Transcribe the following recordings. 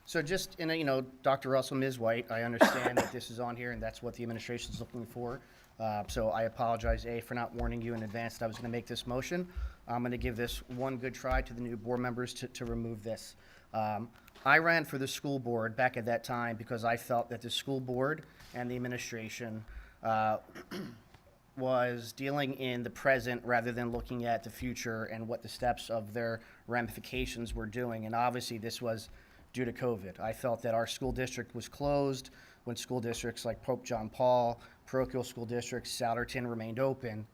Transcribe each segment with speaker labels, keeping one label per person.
Speaker 1: So just in a, Dr. Russell, Ms. White, I understand that this is on here and that's what the administration is looking for. So I apologize, A, for not warning you in advance that I was going to make this motion. I'm going to give this one good try to the new board members to remove this. I ran for the school board back at that time because I felt that the school board and the administration was dealing in the present rather than looking at the future and what the steps of their ramifications were doing. And obviously this was due to COVID. I felt that our school district was closed when school districts like Pope John Paul, parochial school districts, Souderton remained open.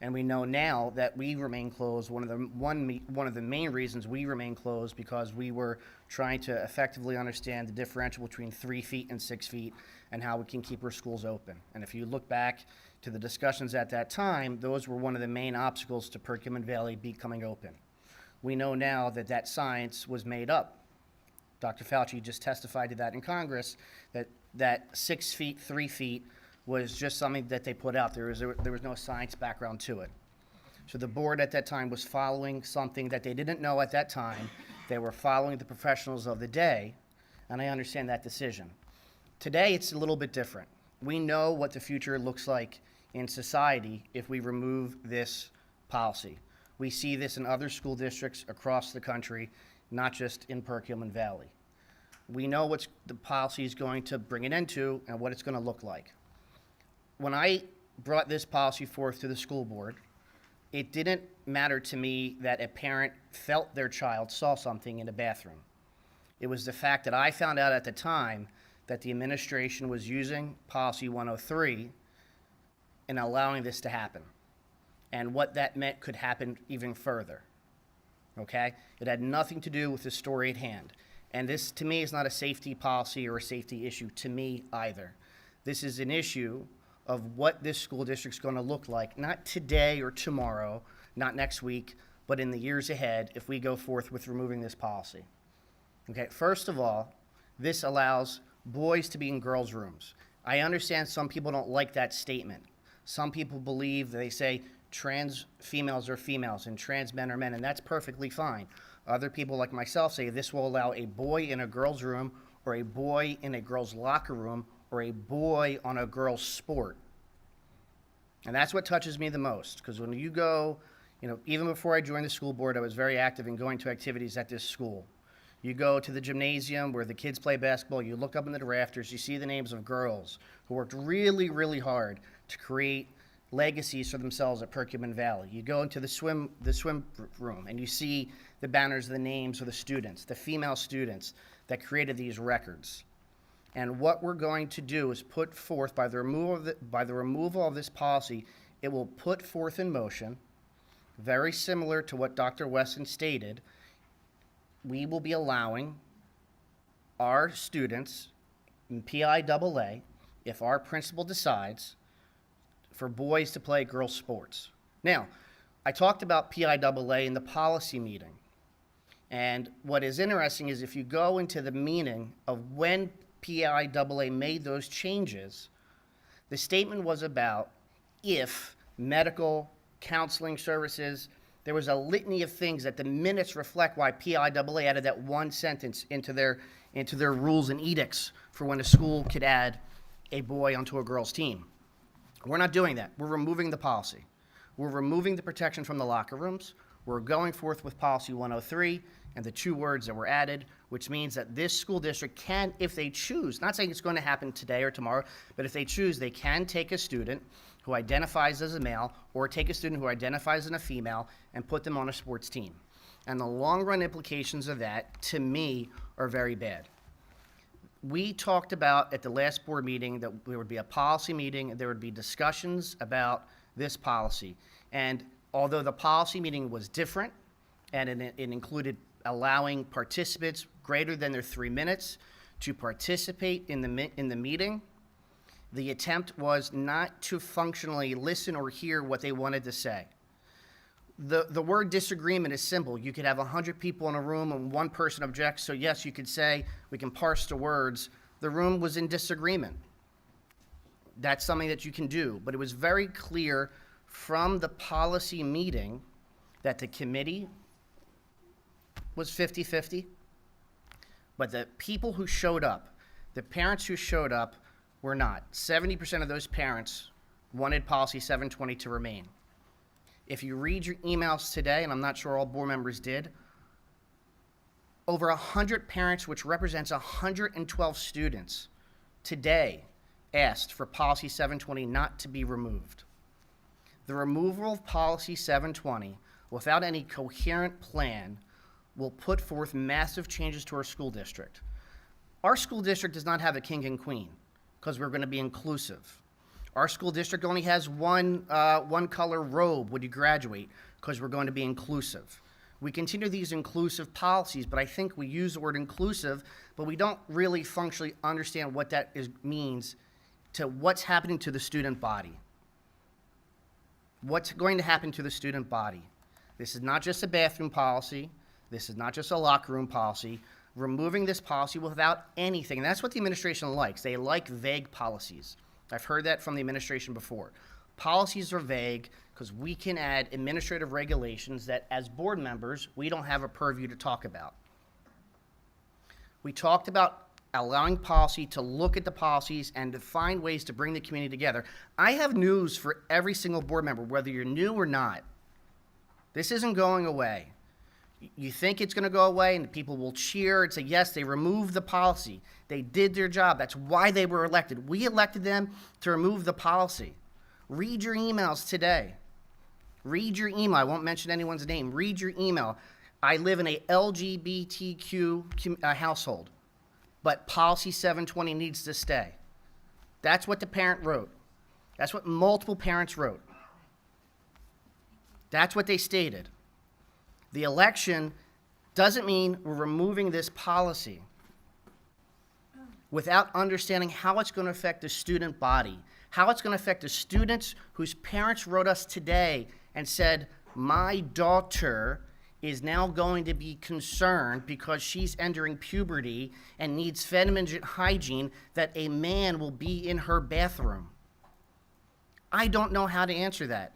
Speaker 1: And we know now that we remain closed. One of the main reasons we remain closed because we were trying to effectively understand the differential between 3 feet and 6 feet and how we can keep our schools open. And if you look back to the discussions at that time, those were one of the main obstacles to Perkiomen Valley becoming open. We know now that that science was made up. Dr. Fauci just testified to that in Congress, that 6 feet, 3 feet was just something that they put out. There was no science background to it. So the board at that time was following something that they didn't know at that time. They were following the professionals of the day, and I understand that decision. Today, it's a little bit different. We know what the future looks like in society if we remove this policy. We see this in other school districts across the country, not just in Perkiomen Valley. We know what the policy is going to bring it into and what it's going to look like. When I brought this policy forth to the school board, it didn't matter to me that a parent felt their child saw something in a bathroom. It was the fact that I found out at the time that the administration was using policy 103 and allowing this to happen, and what that meant could happen even further. Okay? It had nothing to do with the story at hand. And this, to me, is not a safety policy or a safety issue to me either. This is an issue of what this school district's going to look like, not today or tomorrow, not next week, but in the years ahead if we go forth with removing this policy. Okay? First of all, this allows boys to be in girls' rooms. I understand some people don't like that statement. Some people believe they say trans females are females and trans men are men, and that's perfectly fine. Other people like myself say this will allow a boy in a girl's room or a boy in a girl's locker room or a boy on a girl's sport. And that's what touches me the most, because when you go, even before I joined the school board, I was very active in going to activities at this school. You go to the gymnasium where the kids play basketball, you look up in the rafters, you see the names of girls who worked really, really hard to create legacies for themselves at Perkiomen Valley. You go into the swim room and you see the banners, the names of the students, the female students that created these records. And what we're going to do is put forth, by the removal of this policy, it will put forth in motion, very similar to what Dr. Wesson stated, we will be allowing our students in PIAA, if our principal decides, for boys to play girls' sports. Now, I talked about PIAA in the policy meeting. And what is interesting is if you go into the meaning of when PIAA made those changes, the statement was about if medical, counseling services, there was a litany of things that the minutes reflect why PIAA added that one sentence into their rules and edicts for when a school could add a boy onto a girl's team. We're not doing that. We're removing the policy. We're removing the protection from the locker rooms. We're going forth with policy 103 and the 2 words that were added, which means that this school district can, if they choose, not saying it's going to happen today or tomorrow, but if they choose, they can take a student who identifies as a male or take a student who identifies as a female and put them on a sports team. And the long-run implications of that, to me, are very bad. We talked about at the last board meeting that there would be a policy meeting and there would be discussions about this policy. And although the policy meeting was different and it included allowing participants greater than their 3 minutes to participate in the meeting, the attempt was not to functionally listen or hear what they wanted to say. The word disagreement is simple. You could have 100 people in a room and one person objects, so yes, you could say, we can parse the words. The room was in disagreement. That's something that you can do, but it was very clear from the policy meeting that the committee was 50-50, But the people who showed up, the parents who showed up, were not. 70% of those parents wanted policy 720 to remain. If you read your emails today, and I'm not sure all board members did, over 100 parents, which represents 112 students, today asked for policy 720 not to be removed. The removal of policy 720 without any coherent plan will put forth massive changes to our school district. Our school district does not have a king and queen because we're going to be inclusive. Our school district only has one color robe when you graduate because we're going to be inclusive. We continue these inclusive policies, but I think we use the word inclusive, but we don't really functionally understand what that means to what's happening to the student body. What's going to happen to the student body? This is not just a bathroom policy. This is not just a locker room policy. Removing this policy without anything, and that's what the administration likes. They like vague policies. I've heard that from the administration before. Policies are vague because we can add administrative regulations that as board members, we don't have a purview to talk about. We talked about allowing policy to look at the policies and to find ways to bring the community together. I have news for every single board member, whether you're new or not. This isn't going away. You think it's going to go away and people will cheer and say, yes, they removed the policy. They did their job. That's why they were elected. We elected them to remove the policy. Read your emails today. Read your email. I won't mention anyone's name. Read your email. I live in a LGBTQ household, but policy 720 needs to stay. That's what the parent wrote. That's what multiple parents wrote. That's what they stated. The election doesn't mean we're removing this policy without understanding how it's going to affect the student body, how it's going to affect the students whose parents wrote us today and said, my daughter is now going to be concerned because she's entering puberty and needs feminine hygiene that a man will be in her bathroom. I don't know how to answer that.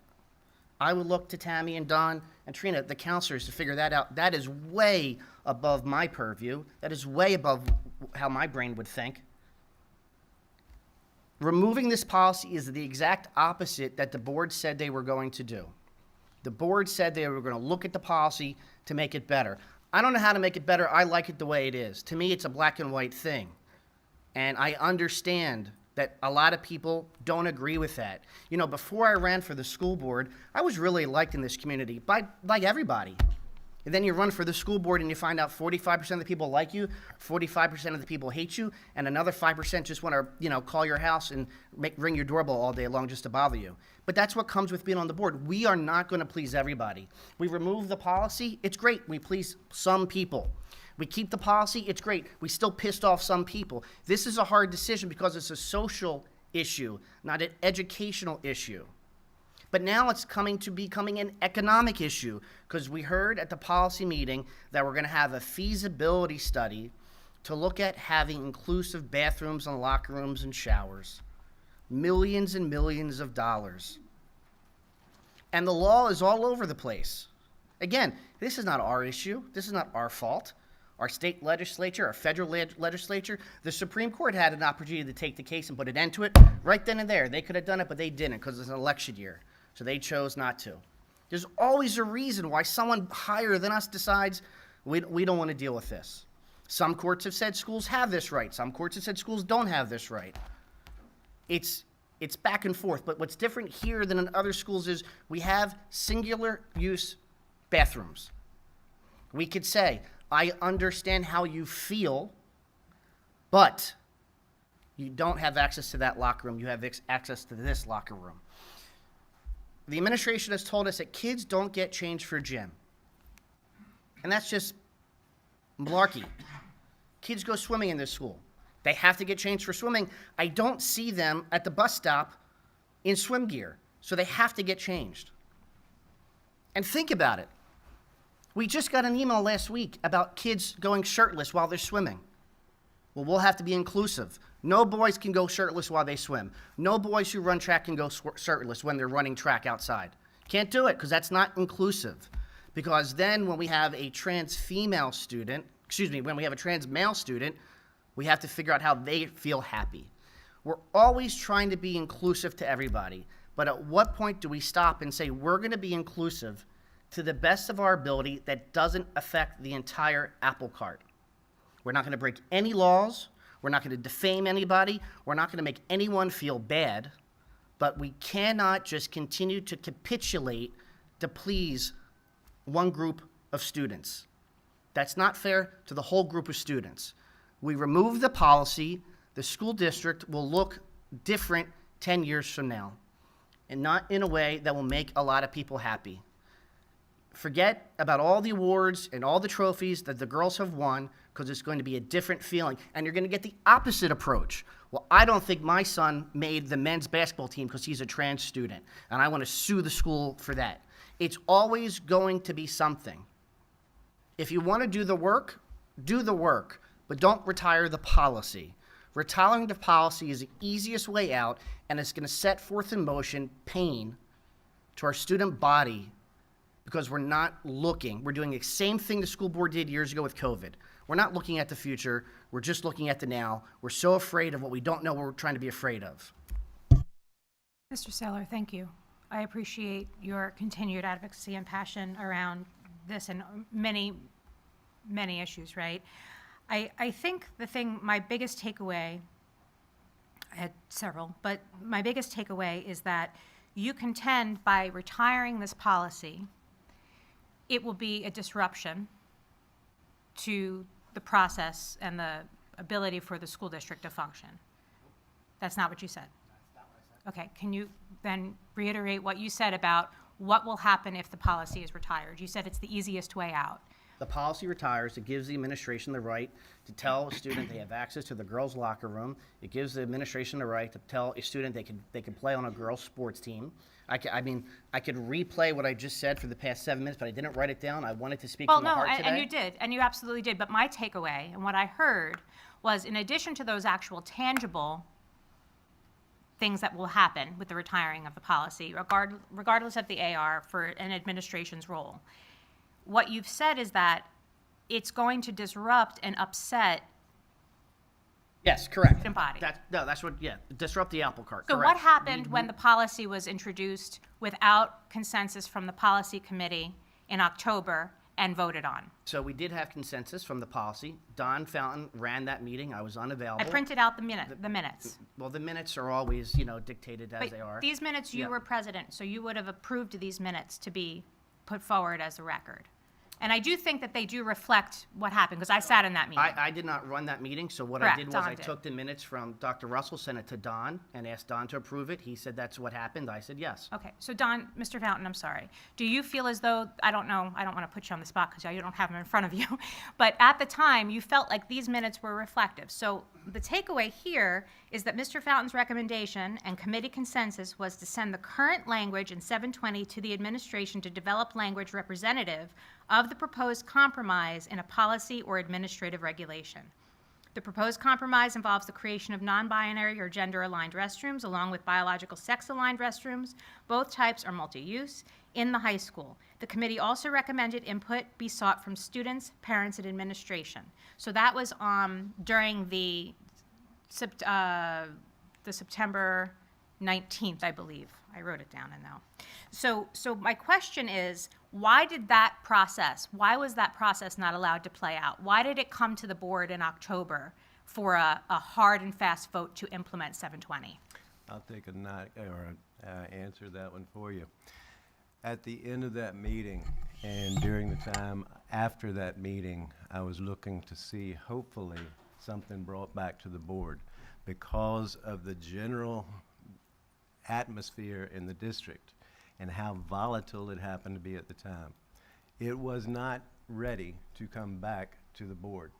Speaker 1: I would look to Tammy and Don and Trina, the counselors, to figure that out. That is way above my purview. That is way above how my brain would think. Removing this policy is the exact opposite that the board said they were going to do. The board said they were going to look at the policy to make it better. I don't know how to make it better. I like it the way it is. To me, it's a black and white thing. And I understand that a lot of people don't agree with that. You know, before I ran for the school board, I was really liked in this community by everybody. And then you run for the school board and you find out 45% of the people like you, 45% of the people hate you, and another 5% just want to, call your house and ring your doorbell all day long just to bother you. But that's what comes with being on the board. We are not going to please everybody. We remove the policy, it's great. We please some people. We keep the policy, it's great. We still pissed off some people. This is a hard decision because it's a social issue, not an educational issue. But now it's becoming an economic issue because we heard at the policy meeting that we're going to have a feasibility study to look at having inclusive bathrooms and locker rooms and showers. Millions and millions of dollars. And the law is all over the place. Again, this is not our issue. This is not our fault. Our state legislature, our federal legislature, the Supreme Court had an opportunity to take the case and put an end to it right then and there. They could have done it, but they didn't because it's an election year. So they chose not to. There's always a reason why someone higher than us decides we don't want to deal with this. Some courts have said schools have this right. Some courts have said schools don't have this right. It's back and forth. But what's different here than in other schools is we have singular use bathrooms. We could say, I understand how you feel, but you don't have access to that locker room. You have access to this locker room. The administration has told us that kids don't get changed for gym. And that's just malarkey. Kids go swimming in this school. They have to get changed for swimming. I don't see them at the bus stop in swim gear, so they have to get changed. And think about it. We just got an email last week about kids going shirtless while they're swimming. Well, we'll have to be inclusive. No boys can go shirtless while they swim. No boys who run track can go shirtless when they're running track outside. Can't do it because that's not inclusive. Because then when we have a trans female student when we have a trans male student, we have to figure out how they feel happy. We're always trying to be inclusive to everybody, but at what point do we stop and say we're going to be inclusive to the best of our ability that doesn't affect the entire apple cart? We're not going to break any laws. We're not going to defame anybody. We're not going to make anyone feel bad, but we cannot just continue to capitulate to please one group of students. That's not fair to the whole group of students. We remove the policy, the school district will look different 10 years from now, and not in a way that will make a lot of people happy. Forget about all the awards and all the trophies that the girls have won, because it's going to be a different feeling, and you're going to get the opposite approach. Well, I don't think my son made the men's basketball team because he's a trans student, and I want to sue the school for that. It's always going to be something. If you want to do the work, but don't retire the policy. Retiring the policy is the easiest way out, and it's going to set forth in motion pain to our student body because we're not looking. We're doing the same thing the school board did years ago with COVID. We're not looking at the future. We're just looking at the now. We're so afraid of what we don't know what we're trying to be afraid of.
Speaker 2: Mr. Seller, thank you. I appreciate your continued advocacy and passion around this and many, many issues, right? I think my biggest takeaway, I had several, but my biggest takeaway is that you contend by retiring this policy, it will be a disruption to the process and the ability for the school district to function. That's not what you said.
Speaker 1: That's not what I said.
Speaker 2: Okay, can you then reiterate what you said about what will happen if the policy is retired? You said it's the easiest way out.
Speaker 1: The policy retires. It gives the administration the right to tell a student they have access to the girls' locker room. It gives the administration the right to tell a student they can play on a girls' sports team. I could replay what I just said for the past 7 minutes, but I didn't write it down. I wanted to speak from the heart today.
Speaker 2: And you did, and you absolutely did. But my takeaway and what I heard was, in addition to those actual tangible things that will happen with the retiring of the policy, regardless of the AR for an administration's role, what you've said is that it's going to disrupt and upset.
Speaker 1: Yes, correct.
Speaker 2: Student body.
Speaker 1: Disrupt the apple cart.
Speaker 2: So
Speaker 1: correct.
Speaker 2: what happened when the policy was introduced without consensus from the policy committee in October and voted on?
Speaker 1: So we did have consensus from the policy. Don Fountain ran that meeting. I was unavailable.
Speaker 2: I printed out the minutes.
Speaker 1: Well, the minutes are always, dictated as they are.
Speaker 2: But these minutes, you
Speaker 1: Yeah.
Speaker 2: were president, so you would have approved these minutes to be put forward as a record. And I do think that they do reflect what happened, because I sat in that meeting.
Speaker 1: I did not run that meeting, so what I
Speaker 2: Correct,
Speaker 1: did was
Speaker 2: Don
Speaker 1: I
Speaker 2: did.
Speaker 1: took the minutes from Dr. Russell, sent it to Don, and asked Don to approve it. He said that's what happened. I said yes.
Speaker 2: Okay, so Don, Mr. Fountain, I'm sorry. Do you feel as though, I don't know, I don't want to put you on the spot because you don't have them in front of you, but at the time, you felt like these minutes were reflective. So the takeaway here is that Mr. Fountain's recommendation and committee consensus was to send the current language in 720 to the administration to develop language representative of the proposed compromise in a policy or administrative regulation. The proposed compromise involves the creation of non-binary or gender-aligned restrooms along with biological sex-aligned restrooms. Both types are multi-use in the high school. The committee also recommended input be sought from students, parents, and administration. So that was during the September 19th, I believe. I wrote it down and now. So my question is, why was that process not allowed to play out? Why did it come to the board in October for a hard and fast vote to implement 720?
Speaker 3: I'll take answer that one for you. At the end of that meeting and during the time after that meeting, I was looking to see, hopefully, something brought back to the board because of the general atmosphere in the district and how volatile it happened to be at the time. It was not ready to come back to the board,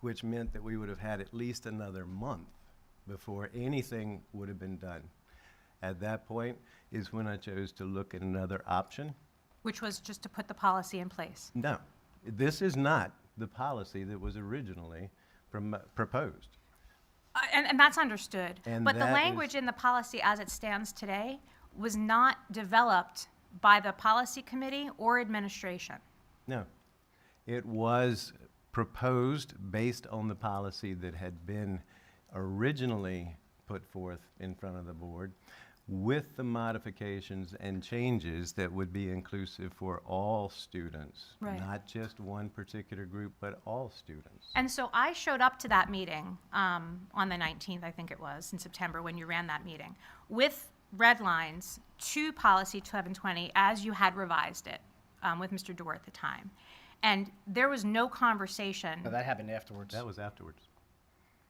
Speaker 3: which meant that we would have had at least another month before anything would have been done. At that point is when I chose to look at another option.
Speaker 2: Which was just to put the policy in place.
Speaker 3: No, this is not the policy that was originally proposed.
Speaker 2: And that's understood.
Speaker 3: And
Speaker 2: but the
Speaker 3: that
Speaker 2: language
Speaker 3: is-
Speaker 2: in the policy as it stands today was not developed by the policy committee or administration.
Speaker 3: No, it was proposed based on the policy that had been originally put forth in front of the board, with the modifications and changes that would be inclusive for all students,
Speaker 2: Right.
Speaker 3: not just one particular group, but all students.
Speaker 2: And so I showed up to that meeting on the 19th, I think it was, in September, when you ran that meeting, with red lines to policy 720 as you had revised it with Mr. Dorr at the time. And there was no conversation.
Speaker 1: No, that happened afterwards.
Speaker 3: That was afterwards.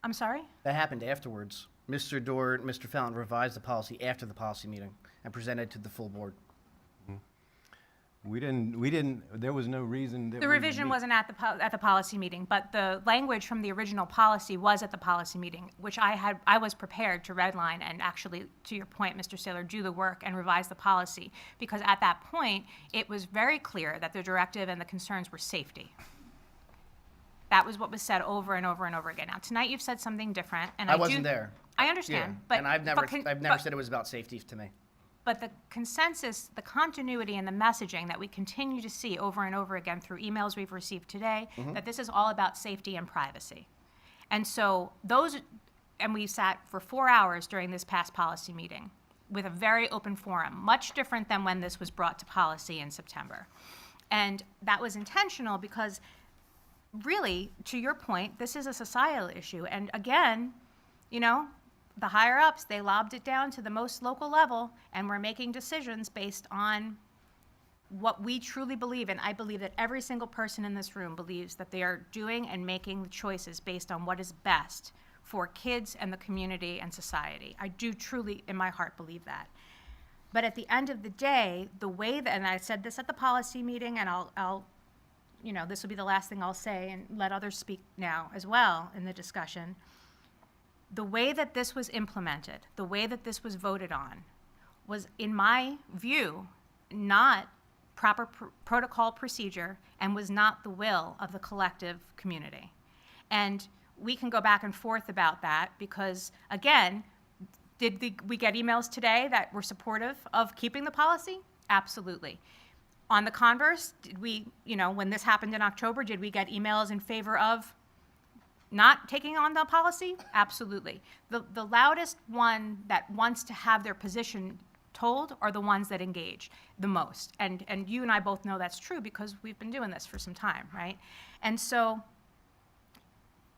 Speaker 2: I'm sorry?
Speaker 1: That happened afterwards. Mr. Dort, Mr. Fountain revised the policy after the policy meeting and presented it to the full board.
Speaker 3: We didn't, there was no reason that
Speaker 2: The
Speaker 3: we
Speaker 2: revision
Speaker 3: meet.
Speaker 2: wasn't at the policy meeting, but the language from the original policy was at the policy meeting, which I was prepared to redline and actually, to your point, Mr. Saylor, do the work and revise the policy. Because at that point, it was very clear that the directive and the concerns were safety. That was what was said over and over and over again. Now, tonight you've said something different, and
Speaker 1: I wasn't there.
Speaker 2: I understand,
Speaker 1: Yeah,
Speaker 2: but.
Speaker 1: and I've
Speaker 2: but
Speaker 1: never said it was about safety to me.
Speaker 2: But the consensus, the continuity and the messaging that we continue to see over and over again through emails we've received today, that this is all about safety and privacy. And so and we sat for 4 hours during this past policy meeting with a very open forum, much different than when this was brought to policy in September. And that was intentional because really, to your point, this is a societal issue. And again, the higher ups, they lobbed it down to the most local level, and we're making decisions based on what we truly believe. And I believe that every single person in this room believes that they are doing and making the choices based on what is best for kids and the community and society. I do truly, in my heart, believe that. But at the end of the day, the way that, and I said this at the policy meeting, and I'll this will be the last thing I'll say and let others speak now as well in the discussion. The way that this was implemented, the way that this was voted on, was, in my view, not proper protocol procedure and was not the will of the collective community. And we can go back and forth about that because, again, did we get emails today that were supportive of keeping the policy? Absolutely. On the converse, did we, when this happened in October, did we get emails in favor of not taking on the policy? Absolutely. The loudest one that wants to have their position told are the ones that engage the most. And you and I both know that's true because we've been doing this for some time, right? And so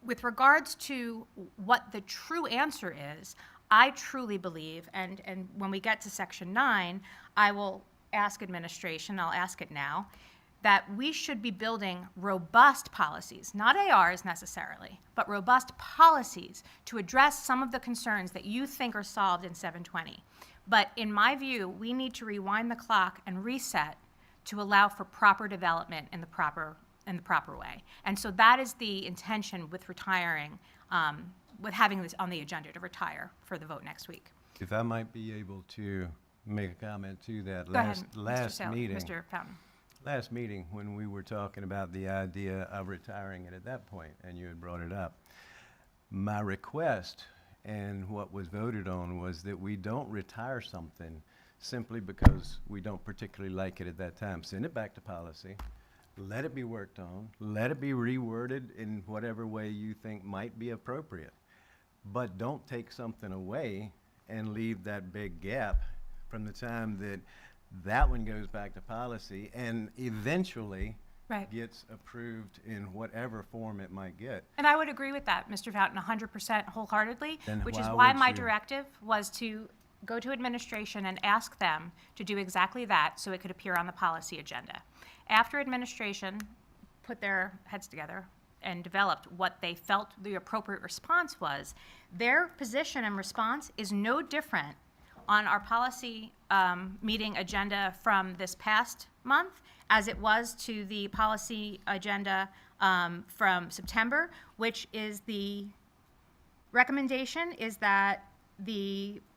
Speaker 2: with regards to what the true answer is, I truly believe, and when we get to Section 9, I will ask administration, I'll ask it now, that we should be building robust policies, not ARs necessarily, but robust policies to address some of the concerns that you think are solved in 720. But in my view, we need to rewind the clock and reset to allow for proper development in the proper way. And so that is the intention with retiring, with having this on the agenda to retire for the vote next week.
Speaker 3: If I might be able to make a comment to that.
Speaker 2: Go ahead,
Speaker 3: Last
Speaker 2: Mr.
Speaker 3: meeting.
Speaker 2: Mr. Fountain.
Speaker 3: Last meeting, when we were talking about the idea of retiring it at that point, and you had brought it up, my request and what was voted on was that we don't retire something simply because we don't particularly like it at that time. Send it back to policy, let it be worked on, let it be reworded in whatever way you think might be appropriate. But don't take something away and leave that big gap from the time that one goes back to policy and eventually
Speaker 2: Right.
Speaker 3: gets approved in whatever form it might get.
Speaker 2: And I would agree with that, Mr. Fountain, 100% wholeheartedly,
Speaker 3: Then
Speaker 2: which is
Speaker 3: why
Speaker 2: why
Speaker 3: would
Speaker 2: my
Speaker 3: you-
Speaker 2: directive was to go to administration and ask them to do exactly that so it could appear on the policy agenda. After administration put their heads together and developed what they felt the appropriate response was, their position and response is no different on our policy meeting agenda from this past month as it was to the policy agenda from September, which is the recommendation is that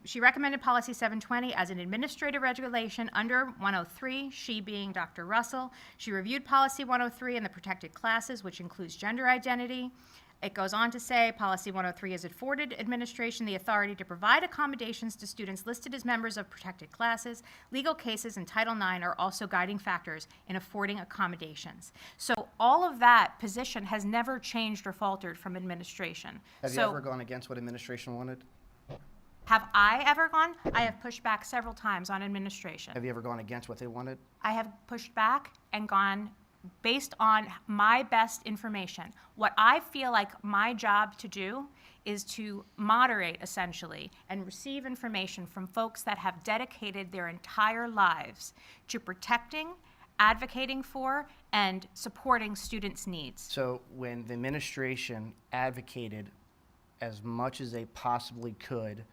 Speaker 2: she recommended policy 720 as an administrative regulation under 103, she being Dr. Russell. She reviewed policy 103 and the protected classes, which includes gender identity, It goes on to say, Policy 103 has afforded administration the authority to provide accommodations to students listed as members of protected classes. Legal cases in Title IX are also guiding factors in affording accommodations. So all of that position has never changed or faltered from administration.
Speaker 1: Have you
Speaker 2: So
Speaker 1: ever gone against what administration wanted?
Speaker 2: have I ever gone? I have pushed back several times on administration.
Speaker 1: Have you ever gone against what they wanted?
Speaker 2: I have pushed back and gone based on my best information. What I feel like my job to do is to moderate, essentially, and receive information from folks that have dedicated their entire lives to protecting, advocating for, and supporting students' needs.
Speaker 1: So when the administration advocated as much as they possibly could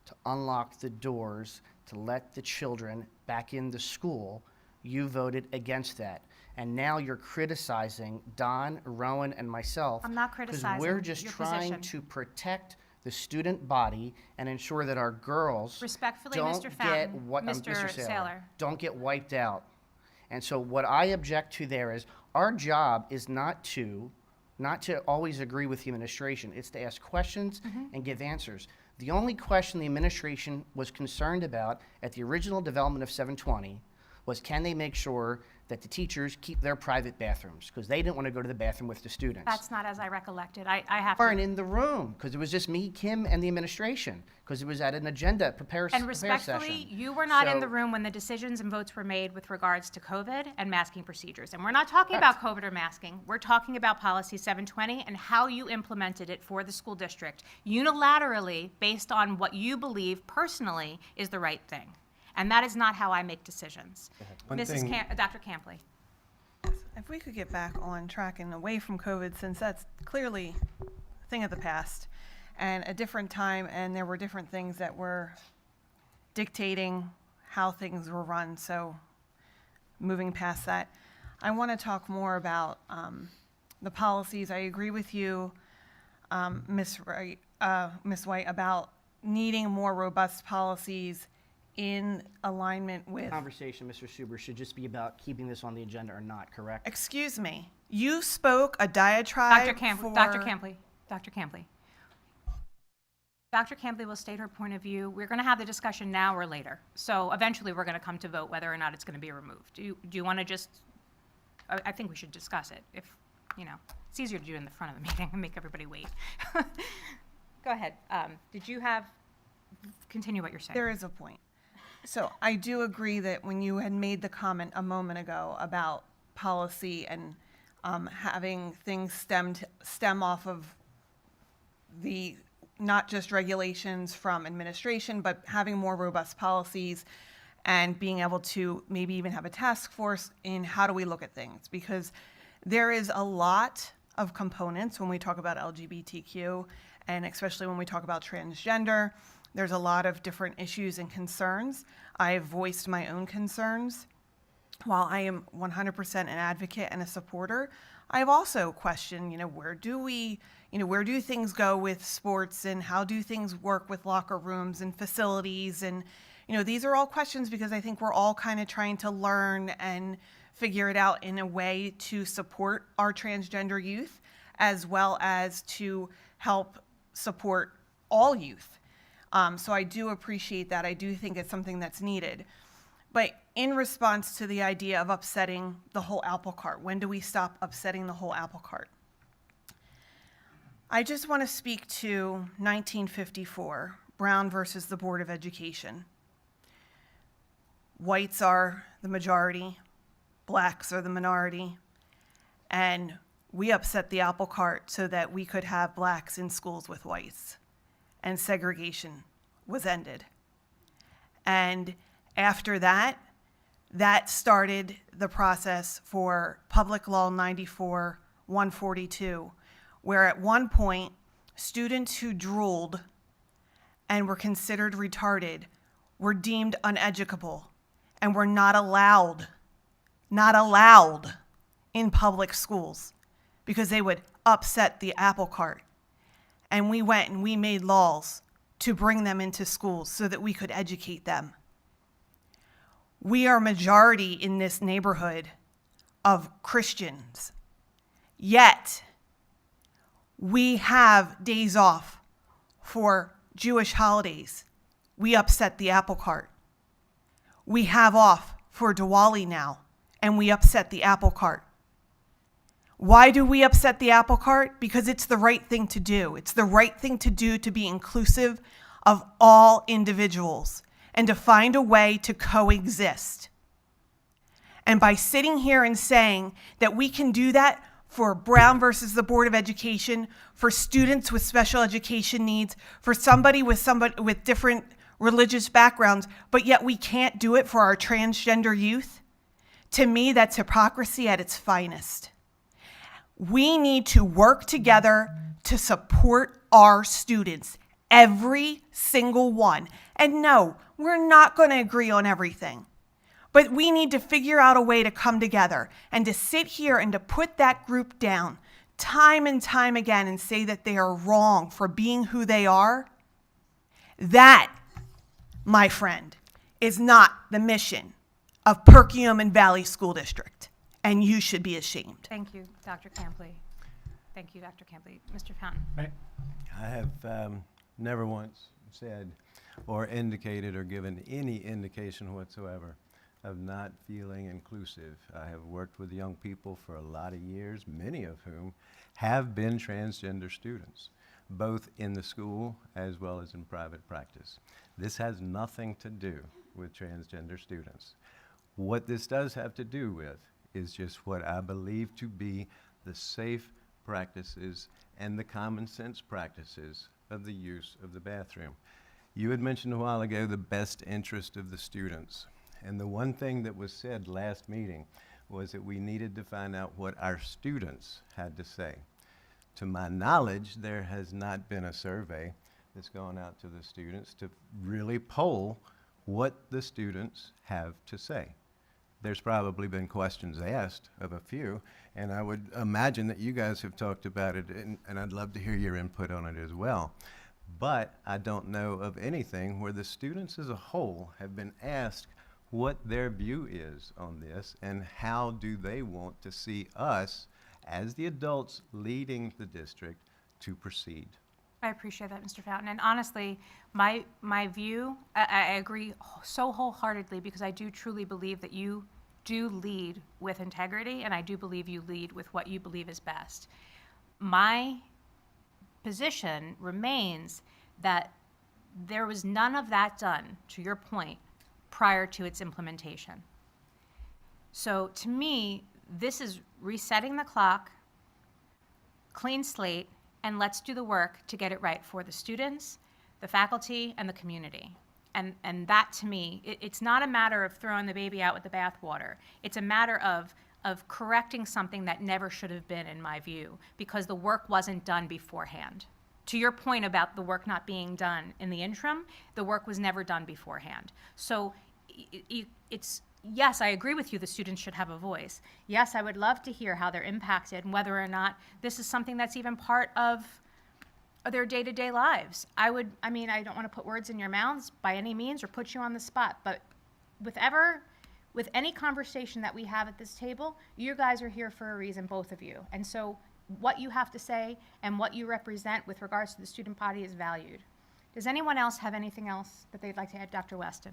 Speaker 1: to unlock the doors to let the children back into school, you voted against that. And now you're criticizing Don, Rowan, and myself.
Speaker 2: I'm not criticizing
Speaker 1: Because we're just
Speaker 2: your
Speaker 1: trying
Speaker 2: position.
Speaker 1: to protect the student body and ensure that our girls
Speaker 2: Respectfully,
Speaker 1: don't
Speaker 2: Mr.
Speaker 1: get
Speaker 2: Fountain,
Speaker 1: what
Speaker 2: Mr. Saylor.
Speaker 1: don't get wiped out. And so what I object to there is our job is not to always agree with the administration. It's to ask questions and give answers. The only question the administration was concerned about at the original development of 720 was, can they make sure that the teachers keep their private bathrooms? Because they didn't want to go to the bathroom with the students.
Speaker 2: That's not as I recollected. I have
Speaker 1: Weren't
Speaker 2: to.
Speaker 1: in the room, because it was just me, Kim, and the administration, because it was at an agenda prepare session.
Speaker 2: And respectfully, you were not in
Speaker 1: So-
Speaker 2: the room when the decisions and votes were made with regards to COVID and masking procedures. And we're not talking about COVID or masking. We're talking about Policy 720 and how you implemented it for the school district unilaterally based on what you believe personally is the right thing. And that is not how I make decisions.
Speaker 3: One
Speaker 2: Mrs.
Speaker 3: thing-
Speaker 2: Dr. Campley.
Speaker 4: If we could get back on track and away from COVID, since that's clearly a thing of the past and a different time, and there were different things that were dictating how things were run. So moving past that, I want to talk more about the policies. I agree with you, Ms. White, about needing more robust policies in alignment with.
Speaker 1: Conversation, Mr. Suber, should just be about keeping this on the agenda or not, correct?
Speaker 4: Excuse me. You spoke a diatribe
Speaker 2: Dr. Campley.
Speaker 4: for.
Speaker 2: Dr. Campley. Dr. Campley. Dr. Campley will state her point of view. We're going to have the discussion now or later. So eventually, we're going to come to vote whether or not it's going to be removed. Do you want to just? I think we should discuss it. If it's easier to do it in the front of the meeting and make everybody wait. Go ahead. Did you have? Continue what you're saying.
Speaker 4: There is a point. So I do agree that when you had made the comment a moment ago about policy and having things stem off of the not just regulations from administration, but having more robust policies and being able to maybe even have a task force in how do we look at things, because there is a lot of components when we talk about LGBTQ, and especially when we talk about transgender. There's a lot of different issues and concerns. I've voiced my own concerns. While I am 100% an advocate and a supporter, I've also questioned, where do things go with sports, and how do things work with locker rooms and facilities? And, these are all questions because I think we're all kind of trying to learn and figure it out in a way to support our transgender youth, as well as to help support all youth. So I do appreciate that. I do think it's something that's needed. But in response to the idea of upsetting the whole apple cart, when do we stop upsetting the whole apple cart? I just want to speak to 1954, Brown versus the Board of Education. Whites are the majority, blacks are the minority, and we upset the apple cart so that we could have blacks in schools with whites, and segregation was ended. And after that, that started the process for Public Law 94-142, where at one point, students who drooled and were considered retarded were deemed uneducable and were not allowed in public schools because they would upset the apple cart. And we went and we made laws to bring them into schools so that we could educate them. We are majority in this neighborhood of Christians, yet We have days off for Jewish holidays. We upset the apple cart. We have off for Diwali now, and we upset the apple cart. Why do we upset the apple cart? Because it's the right thing to do. It's the right thing to do to be inclusive of all individuals and to find a way to coexist. And by sitting here and saying that we can do that for Brown versus the Board of Education, for students with special education needs, for somebody with different religious backgrounds, but yet we can't do it for our transgender youth, to me, that's hypocrisy at its finest. We need to work together to support our students, every single one. And no, we're not going to agree on everything. But we need to figure out a way to come together and to sit here and to put that group down time and time again and say that they are wrong for being who they are. That, my friend, is not the mission of Perkiomen Valley School District. And you should be ashamed.
Speaker 2: Thank you, Dr. Campley. Thank you, Dr. Campley. Mr. Fountain.
Speaker 3: I have never once said or indicated or given any indication whatsoever of not feeling inclusive. I have worked with young people for a lot of years, many of whom have been transgender students, both in the school as well as in private practice. This has nothing to do with transgender students. What this does have to do with is just what I believe to be the safe practices and the common sense practices of the use of the bathroom. You had mentioned a while ago the best interest of the students. And the one thing that was said last meeting was that we needed to find out what our students had to say. To my knowledge, there has not been a survey that's gone out to the students to really poll what the students have to say. There's probably been questions asked of a few, and I would imagine that you guys have talked about it, and I'd love to hear your input on it as well. But I don't know of anything where the students as a whole have been asked what their view is on this and how do they want to see us as the adults leading the district to proceed.
Speaker 2: I appreciate that, Mr. Fountain. And honestly, my view, I agree so wholeheartedly because I do truly believe that you do lead with integrity, and I do believe you lead with what you believe is best. My position remains that there was none of that done, to your point, prior to its implementation. So to me, this is resetting the clock, clean slate, and let's do the work to get it right for the students, the faculty, and the community. And that, to me, it's not a matter of throwing the baby out with the bathwater. It's a matter of correcting something that never should have been, in my view, because the work wasn't done beforehand. To your point about the work not being done in the interim, the work was never done beforehand. So it's, yes, I agree with you, the students should have a voice. Yes, I would love to hear how they're impacted and whether or not this is something that's even part of their day-to-day lives. I don't want to put words in your mouths by any means or put you on the spot, but with any conversation that we have at this table, you guys are here for a reason, both of you. And so what you have to say and what you represent with regards to the student body is valued. Does anyone else have anything else that they'd like to add? Dr. Weston.